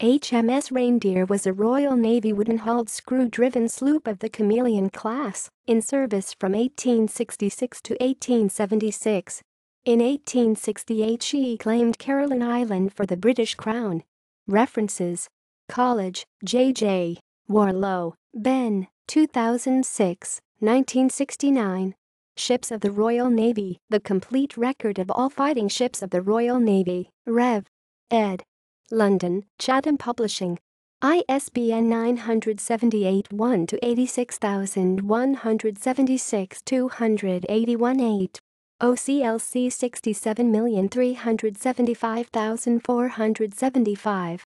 HMS Reindeer was a Royal Navy wooden-hulled screw-driven sloop of the Camelion class, in service from 1866 to 1876. In 1868 she claimed Caroline Island for the British Crown. References: College, J.J. Warlow, Ben, 2006, 1969. Ships of the Royal Navy, the complete record of all fighting ships of the Royal Navy, Rev. ed. London, Chatham Publishing. ISBN 978-1-286-281-8. OCLC 67375475.